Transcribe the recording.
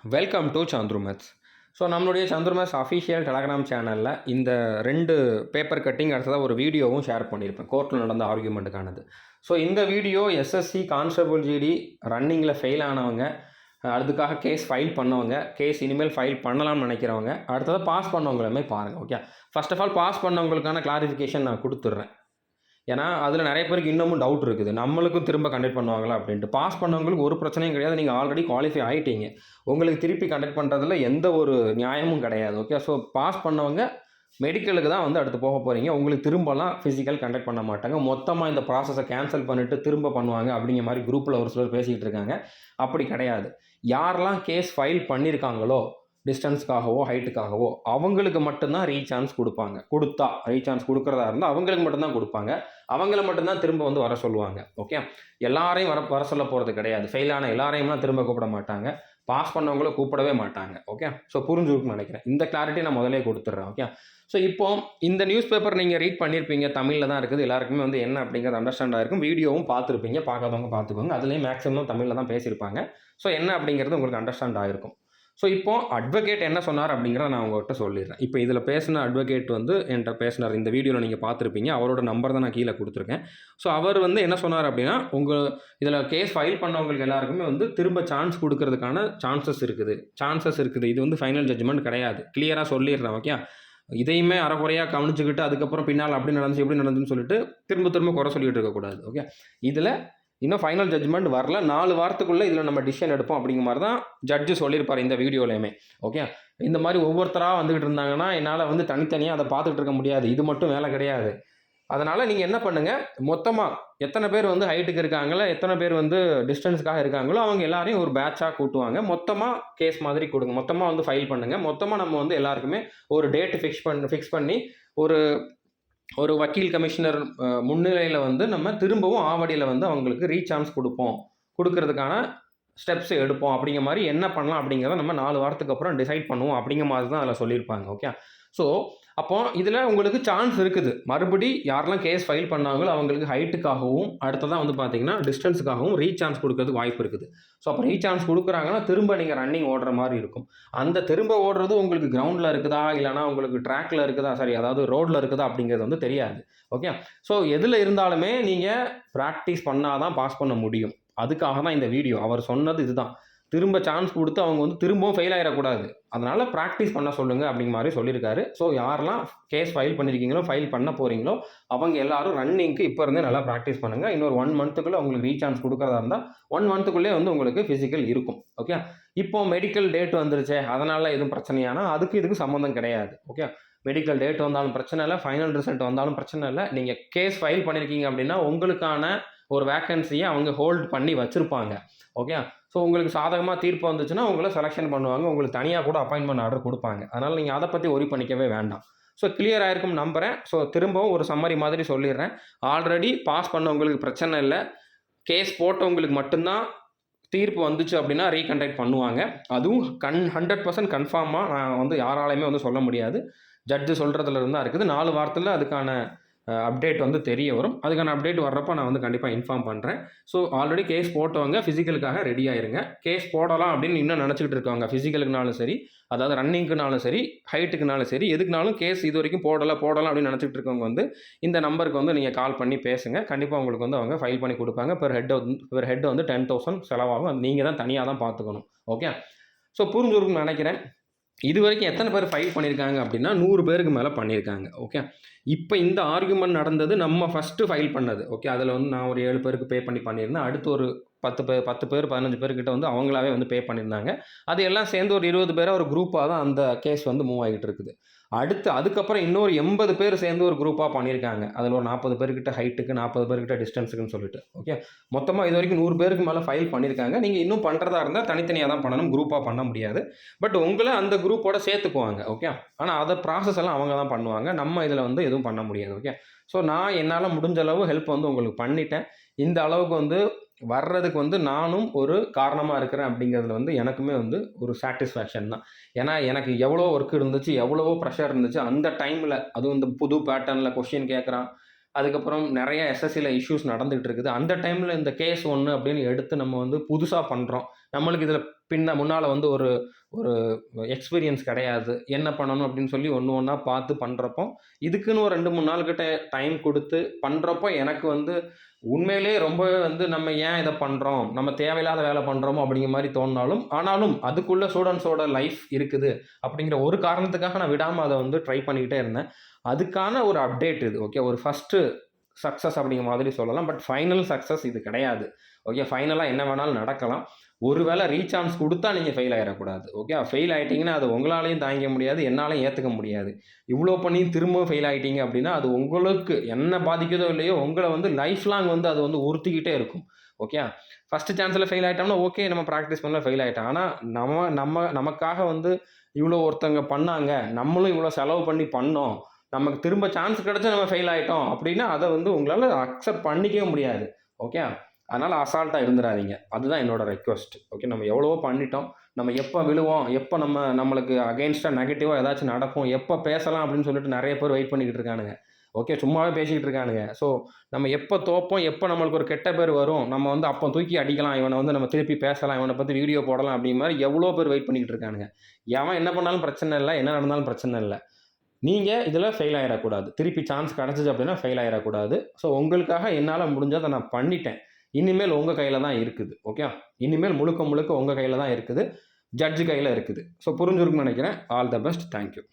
Welcome to Chandru maths. So நம்மளுடைய Chandru maths official Telegram சேனலில் இந்த 2 பேப்பர் கட்டிங் அடுத்ததாக ஒரு வீடியோவும் ஷேர் பண்ணியிருப்பேன், கோர்ட்டில் நடந்த ஆர்கியூமெண்ட்டுக்கானது. ஸோ இந்த வீடியோ எஸ்எஸ்சி கான்ஸ்டபிள் ஜிடி ரன்னிங்கில் ஃபெயில் ஆனவங்க, அதுக்காக கேஸ் ஃபைல் பண்ணவங்க, கேஸ் இனிமேல் ஃபைல் பண்ணலாம்னு நினைக்கிறவங்க, அடுத்ததாக பாஸ் பண்ணவங்களுமே பாருங்கள். Okay, first of all pass பண்ணவங்களுக்கான கிளாரிஃபிகேஷன் நான் கொடுத்துட்றேன். ஏன்னா அதில் நிறைய பேருக்கு இன்னமும் டவுட் இருக்குது, நம்மளுக்கும் திரும்ப கண்டக்ட் பண்ணுவாங்களா அப்படின்ட்டு. பாஸ் பண்ணவங்களுக்கு ஒரு பிரச்சனையும் கிடையாது, நீங்கள் ஆல்ரெடி குவாலிஃபை ஆகிட்டீங்க, உங்களுக்கு திருப்பி கண்டக்ட் பண்ணுறதுல எந்த ஒரு நியாயமும் கிடையாது. ஓகே, ஸோ பாஸ் பண்ணவங்க மெடிக்கலுக்கு தான் வந்து அடுத்து போக போகிறீங்க, உங்களுக்கு திரும்பலாம் ஃபிசிக்கல் கண்டக்ட் பண்ண மாட்டாங்க, மொத்தமாக இந்த ப்ராசஸை கேன்சல் பண்ணிவிட்டு திரும்ப பண்ணுவாங்க அப்படிங்கிற மாதிரி குரூப்பில் ஒரு சிலர் பேசிக்கிட்டு இருக்காங்க. அப்படி கிடையாது. யாரெல்லாம் கேஸ் ஃபைல் பண்ணியிருக்காங்களோ டிஸ்டன்ஸுக்காகவோ ஹைட்டுக்காகவோ அவங்களுக்கு மட்டும்தான் ரீசான்ஸ் கொடுப்பாங்க. ரீசான்ஸ் கொடுக்குறதா இருந்தால் அவங்களுக்கு மட்டும்தான் கொடுப்பாங்க, அவங்கள மட்டும்தான் திரும்ப வந்து வர சொல்லுவாங்க. ஓகே, எல்லாரையும் வர சொல்ல போகிறது கிடையாது. ஃபெயிலான எல்லாரையும்லாம் திரும்ப கூப்பிட மாட்டாங்க, பாஸ் பண்ணவங்கள கூப்பிடவே மாட்டாங்க. ஓகே, ஸோ புரிஞ்சுருக்குன்னு நினைக்கிறேன். இந்த கிளாரிட்டி நான் முதலே கொடுத்துட்றேன். ஓகே, ஸோ இப்போ இந்த நியூஸ் பேப்பர் நீங்கள் ரீட் பண்ணியிருப்பீங்க, தமிழில் தான் இருக்குது, எல்லாருக்குமே வந்து என்ன அப்படிங்கிறது அண்டர்ஸ்டாண்ட் ஆகிருக்கும். வீடியோவும் பார்த்துருப்பீங்க, பார்க்காதவங்க பார்த்துக்கோங்க, அதுலேயும் மேக்ஸிமம் தமிழில் தான் பேசியிருப்பாங்க. ஸோ என்ன அப்படிங்கிறது உங்களுக்கு அண்டர்ஸ்டாண்ட் ஆகிருக்கும். ஸோ இப்போ அட்வொகேட் என்ன சொன்னார் அப்படிங்கிறத நான் உங்கள்கிட்ட சொல்லிடுறேன். இப்போ இதில் பேசின அட்வொகேட் வந்து என்கிட்ட பேசினார், இந்த வீடியோவில் நீங்கள் பார்த்துருப்பீங்க, அவரோட நம்பர் தான் நான் கீழே கொடுத்துருக்கேன். ஸோ அவர் வந்து என்ன சொன்னார் அப்படின்னா, இதில் கேஸ் ஃபைல் பண்ணவங்களுக்கு எல்லாருக்குமே வந்து திரும்ப சான்ஸ் கொடுக்கறதுக்கான சான்சஸ் இருக்குது. இது வந்து ஃபைனல் ஜட்ஜ்மெண்ட் கிடையாது, கிளியராக சொல்லிடுறேன். ஓகே, இதையுமே அறகுறையாக கவனிச்சுக்கிட்டு அதுக்கப்புறம் பின்னால் அப்படி நடந்துச்சு இப்படி நடந்துச்சுன்னு சொல்லிட்டு திரும்ப குறை சொல்லிட்டு இருக்கக்கூடாது. ஓகே, இதில் இன்னும் ஃபைனல் ஜட்ஜ்மெண்ட் வரல, 4 வாரத்துக்குள்ளே இதில் நம்ம டிசிஷன் எடுப்போம் அப்படிங்கிற மாதிரி தான் ஜட்ஜு சொல்லியிருப்பார் இந்த வீடியோலையுமே. ஓகே, இந்த மாதிரி ஒவ்வொருத்தராக வந்துக்கிட்டு இருந்தாங்கன்னா என்னால் வந்து தனித்தனியாக அதை பார்த்துக்கிட்டு இருக்க முடியாது, இது மட்டும் வேலை கிடையாது. அதனால் நீங்கள் என்ன பண்ணுங்கள், மொத்தமாக எத்தனை பேர் வந்து ஹைட்டுக்கு இருக்காங்களோ, எத்தனை பேர் வந்து டிஸ்டன்ஸுக்காக இருக்காங்களோ அவங்க எல்லாரையும் ஒரு பேட்சாக கூட்டுவாங்க, மொத்தமாக கேஸ் மாதிரி கொடுங்க, மொத்தமாக வந்து ஃபைல் பண்ணுங்கள். மொத்தமாக நம்ம வந்து எல்லாருக்குமே ஒரு டேட் ஃபிக்ஸ் பண்ணி ஒரு வக்கீல் கமிஷனர் முன்னிலையில் வந்து நம்ம திரும்பவும் ஆவடியில் வந்து அவங்களுக்கு ரீசான்ஸ் கொடுக்கறதுக்கான ஸ்டெப்ஸ் எடுப்போம் அப்படிங்கிற மாதிரி என்ன பண்ணலாம் அப்படிங்கிறத நம்ம 4 வாரத்துக்கு அப்புறம் டிசைட் பண்ணுவோம் அப்படிங்கிற மாதிரி தான் அதில் சொல்லியிருப்பாங்க. ஓகே, ஸோ அப்போ இதில் உங்களுக்கு சான்ஸ் இருக்குது, மறுபடி யாரெல்லாம் கேஸ் ஃபைல் பண்ணாங்களோ அவங்களுக்கு ஹைட்டுக்காகவும் அடுத்ததான் வந்து பார்த்தீங்கன்னா டிஸ்டன்ஸுக்காகவும் ரீசான்ஸ் கொடுக்கறதுக்கு வாய்ப்பு இருக்குது. ஸோ அப்போ ரீசான்ஸ் கொடுக்குறாங்கன்னா திரும்ப நீங்கள் ரன்னிங் ஓடுற மாதிரி இருக்கும். அந்த திரும்ப ஓடுறது உங்களுக்கு கிரவுண்டில் இருக்குதா இல்லைனா உங்களுக்கு ட்ராக்கில் இருக்குதா, அதாவது ரோடில் இருக்குதா அப்படிங்கிறது வந்து தெரியாது. ஓகே, ஸோ எதில் இருந்தாலுமே நீங்கள் ப்ராக்டிஸ் பண்ணால் தான் பாஸ் பண்ண முடியும். அதுக்காக தான் இந்த வீடியோ. அவர் சொன்னது இதுதான், திரும்ப சான்ஸ் கொடுத்து அவங்க வந்து திரும்பவும் ஃபெயில் ஆகிடக்கூடாது, அதனால் ப்ராக்டிஸ் பண்ண சொல்லுங்கள் அப்படிங்கிற மாதிரி சொல்லியிருக்காரு. ஸோ யாரெல்லாம் கேஸ் ஃபைல் பண்ணியிருக்கீங்களோ ஃபைல் பண்ண போகிறீங்களோ அவங்க எல்லாரும் ரன்னிங்க்கு இப்போ இருந்தே நல்லா ப்ராக்டிஸ் பண்ணுங்கள். இன்னொரு 1 மந்த்துக்குள்ளே உங்களுக்கு ரீசான்ஸ் கொடுக்குறதா இருந்தால் 1 மந்த்துக்குள்ளே வந்து உங்களுக்கு ஃபிசிக்கல் இருக்கும். ஓகே, இப்போ மெடிக்கல் டேட் வந்துருச்சே அதனால் எதுவும் பிரச்சனையானா இதுக்கு சம்மந்தம் கிடையாது. ஓகே, மெடிக்கல் டேட் வந்தாலும் பிரச்சனை இல்லை, ஃபைனல் ரிசல்ட் வந்தாலும் பிரச்சனை இல்லை. நீங்கள் கேஸ் ஃபைல் பண்ணியிருக்கீங்க அப்படின்னா உங்களுக்கான ஒரு வேக்கன்சியை அவங்க ஹோல்ட் பண்ணி வச்சுருப்பாங்க. ஓகே, ஸோ உங்களுக்கு சாதகமாக தீர்ப்பு வந்துச்சுன்னா உங்களை செலெக்ஷன் பண்ணுவாங்க, உங்களுக்கு தனியாக கூட அப்பாயின்மெண்ட் ஆர்டர் கொடுப்பாங்க. அதனால் நீங்கள் அதை பற்றி ஒரி பண்ணிக்கவே வேண்டாம். ஸோ கிளியர் ஆகிருக்கும் நம்புகிறேன். ஸோ திரும்பவும் ஒரு சம்மரி மாதிரி சொல்லிடுறேன். ஆல்ரெடி பாஸ் பண்ணவங்களுக்கு பிரச்சனை இல்லை, கேஸ் போட்டவங்களுக்கு மட்டும்தான் தீர்ப்பு வந்துச்சு அப்படின்னா ரீகண்டக்ட் பண்ணுவாங்க. அதுவும் 100% கன்ஃபார்மாக நான் வந்து யாராலையுமே வந்து சொல்ல முடியாது, ஜட்ஜு சொல்கிறதுல இருந்தால் இருக்குது. 4 வாரத்தில் அதுக்கான அப்டேட் வந்து தெரிய வரும். அதுக்கான அப்டேட் வர்றப்போ நான் வந்து கண்டிப்பாக இன்ஃபார்ம் பண்ணுறேன். ஸோ ஆல்ரெடி கேஸ் போட்டவங்க ஃபிசிக்கலுக்காக ரெடி ஆயிருங்க. கேஸ் போடலாம் அப்படின்னு இன்னும் நினச்சிக்கிட்டு இருக்காங்க, ஃபிசிக்கலுக்குனாலும் சரி, அதாவது ரன்னிங்க்குனாலும் சரி, ஹைட்டுக்குனாலும் சரி, எதுக்குனாலும் கேஸ் இது வரைக்கும் போடலாம் அப்படின்னு நினச்சிட்டு இருக்கவங்க வந்து இந்த நம்பருக்கு வந்து நீங்கள் கால் பண்ணி பேசுங்க. கண்டிப்பாக உங்களுக்கு வந்து அவங்க ஃபைல் பண்ணி கொடுப்பாங்க. பெர் ஹெட் வந்து 10,000 செலவாகும், அது நீங்கள் தான் தனியாக தான் பார்த்துக்கணும். ஓகே, ஸோ புரிஞ்சுருக்குன்னு நினைக்கிறேன். இது வரைக்கும் எத்தனை பேர் ஃபைல் பண்ணியிருக்காங்க அப்படின்னா 100 பேருக்கு மேலே பண்ணியிருக்காங்க. ஓகே, இப்போ இந்த ஆர்குமெண்ட் நடந்தது நம்ம ஃபஸ்ட்டு ஃபைல் பண்ணது. ஓகே, அதில் வந்து நான் ஒரு 7 பேருக்கு பண்ணியிருந்தேன். அடுத்து ஒரு 10 பேர் 15 பேர்கிட்ட வந்து அவங்களாவே வந்து பண்ணியிருந்தாங்க. அது எல்லாம் சேர்ந்து ஒரு 20 பேராக ஒரு குரூப்பாக தான் அந்த கேஸ் வந்து மூவ் ஆகிட்டு இருக்குது. அதுக்கப்புறம் இன்னொரு 80 பேர் சேர்ந்து ஒரு குரூப்பாக பண்ணியிருக்காங்க. அதில் ஒரு 40 பேர்கிட்ட ஹைட்டுக்கு, 40 பேர்கிட்ட டிஸ்டன்ஸுக்குன்னு சொல்லிட்டு. ஓகே, மொத்தமாக இது வரைக்கும் 100 பேருக்கு மேலே ஃபைல் பண்ணியிருக்காங்க. நீங்கள் இன்னும் பண்ணுறதா இருந்தால் தனித்தனியாக தான் பண்ணணும், குரூப்பாக பண்ண முடியாது. பட் உங்களை அந்த குரூப்போட சேர்த்துக்குவாங்க. ஓகே, ஆனால் அதை ப்ராசஸ் எல்லாம் அவங்க தான் பண்ணுவாங்க, நம்ம இதில் வந்து எதுவும் பண்ண முடியாது. ஓகே, ஸோ நான் என்னால் முடிஞ்ச அளவு ஹெல்ப் வந்து உங்களுக்கு பண்ணிட்டேன். இந்த அளவுக்கு வந்து வர்றதுக்கு வந்து நானும் ஒரு காரணமாக இருக்கிறேன் அப்படிங்கிறதுல வந்து எனக்குமே வந்து ஒரு சாட்டிஸ்ஃபேக்ஷன் தான். ஏன்னா எனக்கு எவ்வளோ ஒர்க் இருந்துச்சு, எவ்வளவோ ப்ரெஷர் இருந்துச்சு அந்த டைமில். அதுவும் இந்த புது பேட்டர்னில் கொஷின் கேட்குறான், அதுக்கப்புறம் நிறைய எஸ்எஸ்சியில் இஷ்யூஸ் நடந்துகிட்டு இருக்குது. அந்த டைமில் இந்த கேஸ் ஒன்று அப்படின்னு எடுத்து நம்ம வந்து புதுசாக பண்ணுறோம். நம்மளுக்கு இதில் முன்னால் வந்து ஒரு ஒரு எக்ஸ்பீரியன்ஸ் கிடையாது. என்ன பண்ணணும் அப்படின்னு சொல்லி ஒன்று ஒன்றா பார்த்து பண்ணுறப்போ, இதுக்குன்னு ஒரு 2, 3 நாள் கிட்ட டைம் கொடுத்து பண்ணுறப்போ எனக்கு வந்து உண்மையிலேயே ரொம்பவே வந்து நம்ம ஏன் இதை பண்ணுறோம்? நம்ம தேவையில்லாத வேலை பண்ணுறோமோ அப்படிங்கிற மாதிரி தோணினாலும், ஆனாலும் அதுக்குள்ள ஸ்டூடண்ட்ஸோட லைஃப் இருக்குது அப்படிங்கிற ஒரு காரணத்துக்காக நான் விடாமல் அதை வந்து ட்ரை பண்ணிக்கிட்டே இருந்தேன். அதுக்கான ஒரு அப்டேட் இது. ஓகே. ஒரு ஃபர்ஸ்ட்டு சக்ஸஸ் அப்படிங்கிற மாதிரி சொல்லலாம். பட் ஃபைனல் சக்ஸஸ் இது கிடையாது. ஓகே. ஃபைனலா என்ன வேணாலும் நடக்கலாம். ஒரு வேளை ரீசான்ஸ் குடுத்தா நீங்க ஃபெயில் ஆயிறக்கூடாது. ஓகே. ஃபெயில் ஆயிட்டீங்கன்னா, அது உங்களாலயும் தாங்கிக்க முடியாது. என்னாலயும் ஏத்துக்க முடியாது. இவ்ளோ பண்ணியும் திரும்பவும் ஃபெயில் ஆயிட்டீங்க அப்படின்னா, அது உங்களுக்கு என்ன பாதிக்குதோ இல்லையோ, உங்கள வந்து லைஃப் லாங் வந்து அது வந்து உறுத்திக்கிட்டே இருக்கும். ஓகே. ஃபர்ஸ்ட் சான்ஸ்ல ஃபெயில் ஆயிட்டோம்னா, ஓகே நம்ம பிராக்டிஸ் பண்ணல ஃபெயில் ஆயிட்டோம். ஆனா, நமக்காக வந்து இவ்ளோ ஒருத்தங்க பண்ணாங்க. நம்மளும் இவ்ளோ செலவு பண்ணி பண்ணோம். நமக்கு திரும்ப சான்ஸ் கிடைச்சா நம்ம ஃபெயில் ஆயிட்டோம் அப்படின்னா, அத வந்து உங்களால அக்செப்ட் பண்ணிக்கவே முடியாது. ஓகே. அதனால அசால்ட்டா இருந்துறாதீங்க. அதுதான் என்னோட ரெக்வெஸ்ட். ஓகே. நம்ம எவ்வளவோ பண்ணிட்டோம். நம்ம எப்ப விழுவோம், எப்ப நம்மளுக்கு அகைன்ஸ்ட்டா நெகட்டிவா ஏதாச்சும் நடக்கும், எப்ப பேசலாம் அப்படின்னு சொல்லிட்டு நெறைய பேர் வெயிட் பண்ணிக்கிட்டு இருக்கானுங்க. ஓகே. சும்மாவே பேசிக்கிட்டு இருக்கானுங்க. ஸோ நம்ம எப்ப தோப்போம், எப்ப நம்மளுக்கு ஒரு கெட்ட பேர் வரும், நம்ம வந்து அப்ப தூக்கி அடிக்கலாம், இவன வந்து நம்ம திருப்பி பேசலாம், இவன பத்தி வீடியோ போடலாம் அப்படிங்கிற மாரி எவ்வளோ பேர் வெயிட் பண்ணிக்கிட்டு இருக்கானுங்க. எவன் என்ன பண்ணாலும் பிரச்சனை இல்ல, என்ன நடந்தாலும் பிரச்சனை இல்ல. நீங்க இதில ஃபெயில் ஆயிறக்கூடாது. திருப்பி சான்ஸ் கிடைச்சது அப்படின்னா ஃபெயில் ஆயிறக்கூடாது. ஸோ உங்களுக்காக என்னால முடிஞ்சத நான் பண்ணிட்டேன். இனிமேல் உங்க கையில தான் இருக்குது. ஓகே. இனிமேல் முழுக்க முழுக்க உங்க கையில தான் இருக்குது. ஜட்ஜ் கையில இருக்குது. ஸோ புரிஞ்சிருக்கும்னு நினைக்கிறேன். All the best. Thank you.